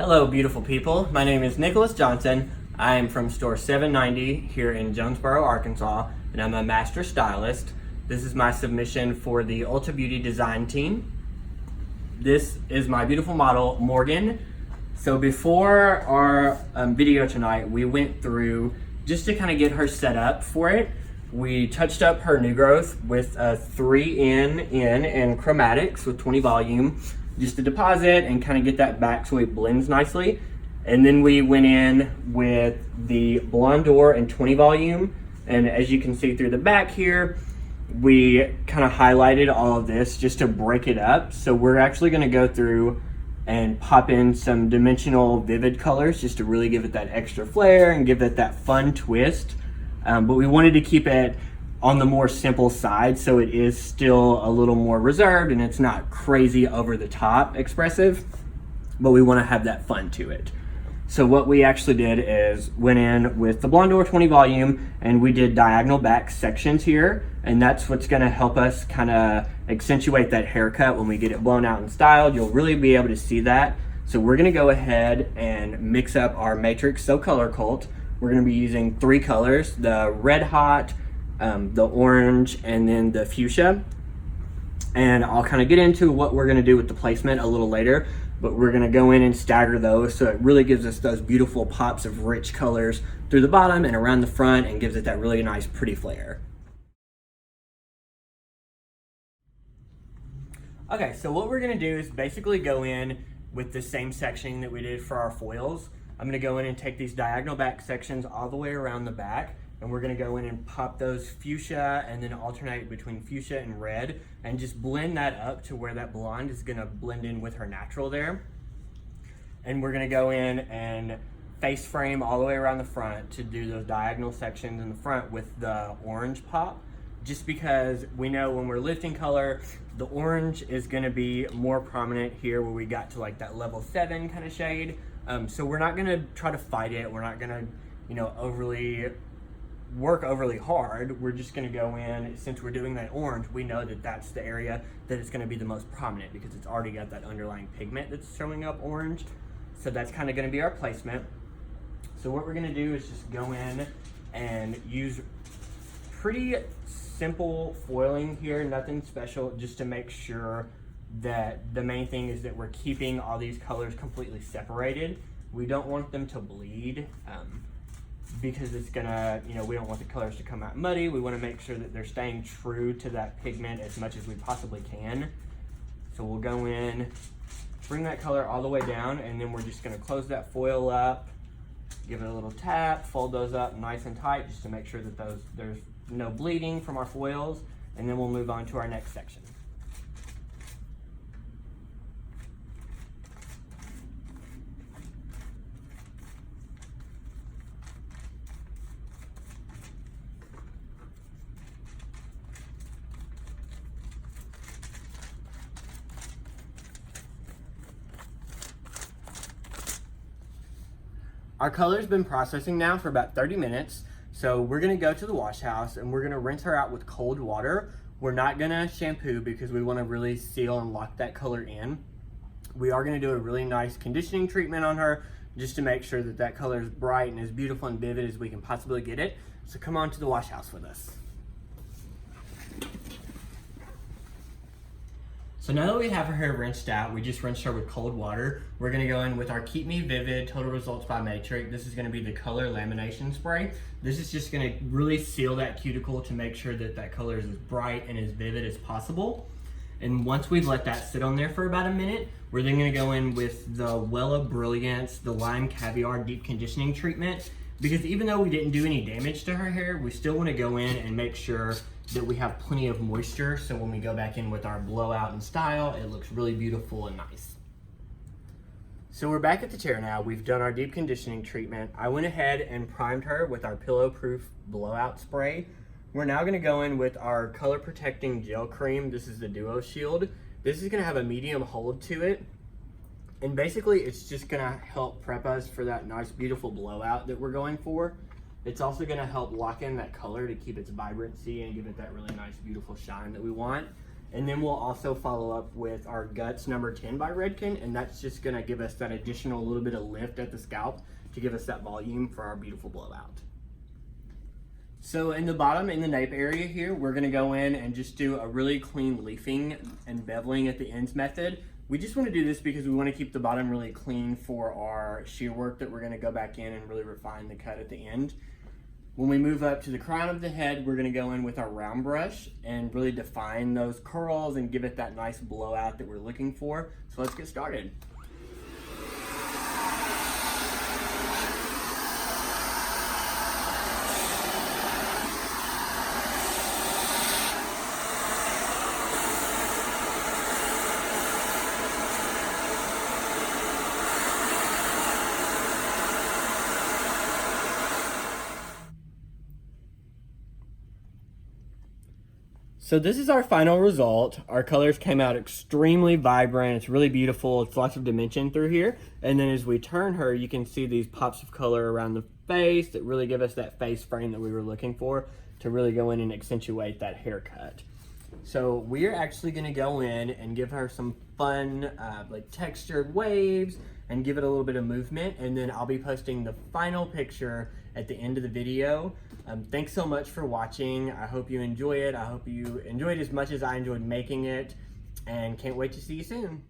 Hello, beautiful people. My name is Nicholas Johnson. I am from store 790 here in Jonesboro, Arkansas, and I'm a master stylist. This is my submission for the Ulta Beauty design team. This is my beautiful model, Morgan. So before our video tonight, we went through just to kind of get her set up for it. We touched up her new growth with a 3N in chromatics with 20 volume, just to deposit and kind of get that back so it blends nicely. And then we went in with the Blondor and 20 volume. And as you can see through the back here, we kind of highlighted all of this just to break it up. So we're actually gonna go through and pop in some dimensional vivid colors just to really give it that extra flair and give it that fun twist. But we wanted to keep it on the more simple side, so it is still a little more reserved and it's not crazy over the top expressive, but we want to have that fun to it. So what we actually did is went in with the Blondor 20 volume and we did diagonal back sections here, and that's what's going to help us kind of accentuate that haircut when we get it blown out and styled. You'll really be able to see that. So we're going to go ahead and mix up our matrix So Color Cult. We're going to be using 3 colors, the Red Hot, the orange, and then the fuchsia. And I'll kind of get into what we're going to do with the placement a little later, but we're going to go in and stagger those so it really gives us those beautiful pops of rich colors through the bottom and around the front and gives it that really nice pretty flair. Okay, so what we're going to do is basically go in with the same sectioning that we did for our foils. I'm going to go in and take these diagonal back sections all the way around the back, and we're going to go in and pop those fuchsia and then alternate between fuchsia and red and just blend that up to where that blonde is going to blend in with her natural there. And we're going to go in and face frame all the way around the front to do those diagonal sections in the front with the orange pop, just because we know when we're lifting color, the orange is going to be more prominent here where we got to like that level 7 kind of shade. So we're not going to try to fight it. We're not going to, work overly hard. We're just going to go in, since we're doing that orange, we know that that's the area that is going to be the most prominent because it's already got that underlying pigment that's showing up orange. So that's kind of going to be our placement. So what we're going to do is just go in and use pretty simple foiling here, nothing special, just to make sure that the main thing is that we're keeping all these colors completely separated. We don't want them to bleed because it's gonna, we don't want the colors to come out muddy. We want to make sure that they're staying true to that pigment as much as we possibly can. So we'll go in, bring that color all the way down, and then we're just gonna close that foil up, give it a little tap, fold those up nice and tight just to make sure that there's no bleeding from our foils, and then we'll move on to our next section. Our color's been processing now for about 30 minutes. So we're gonna go to the wash house and we're gonna rinse her out with cold water. We're not gonna shampoo because we wanna really seal and lock that color in. We are gonna do a really nice conditioning treatment on her just to make sure that that color is bright and as beautiful and vivid as we can possibly get it. So come on to the wash house with us. So now that we have her hair rinsed out, we just rinsed her with cold water. We're gonna go in with our Keep Me Vivid Total Results by Matrix. This is gonna be the color lamination spray. This is just gonna really seal that cuticle to make sure that that color is as bright and as vivid as possible. And once we've let that sit on there for about a minute, we're then gonna go in with the Wella Brilliance, the Lime Caviar Deep Conditioning Treatment. Because even though we didn't do any damage to her hair, we still wanna go in and make sure that we have plenty of moisture, so when we go back in with our blowout and style, it looks really beautiful and nice. So we're back at the chair now. We've done our deep conditioning treatment. I went ahead and primed her with our Pillow Proof blowout spray. We're now gonna go in with our color protecting gel cream. This is the Duo Shield. This is gonna have a medium hold to it. And basically it's just gonna help prep us for that nice, beautiful blowout that we're going for. It's also gonna help lock in that color to keep its vibrancy and give it that really nice, beautiful shine that we want. And then we'll also follow up with our Guts number 10 by Redken, and that's just gonna give us that additional little bit of lift at the scalp to give us that volume for our beautiful blowout. So in the bottom, in the nape area here, we're gonna go in and just do a really clean leafing and beveling at the ends method. We just wanna do this because we wanna keep the bottom really clean for our shear work that we're gonna go back in and really refine the cut at the end. When we move up to the crown of the head, we're gonna go in with our round brush and really define those curls and give it that nice blowout that we're looking for. So let's get started. So this is our final result. Our colors came out extremely vibrant. It's really beautiful. It's lots of dimension through here. And then as we turn her, you can see these pops of color around the face that really give us that face frame that we were looking for to really go in and accentuate that haircut. So we're actually gonna go in and give her some fun like textured waves and give it a little bit of movement. And then I'll be posting the final picture at the end of the video. Thanks so much for watching. I hope you enjoy it. I hope you enjoyed as much as I enjoyed making it, and can't wait to see you soon.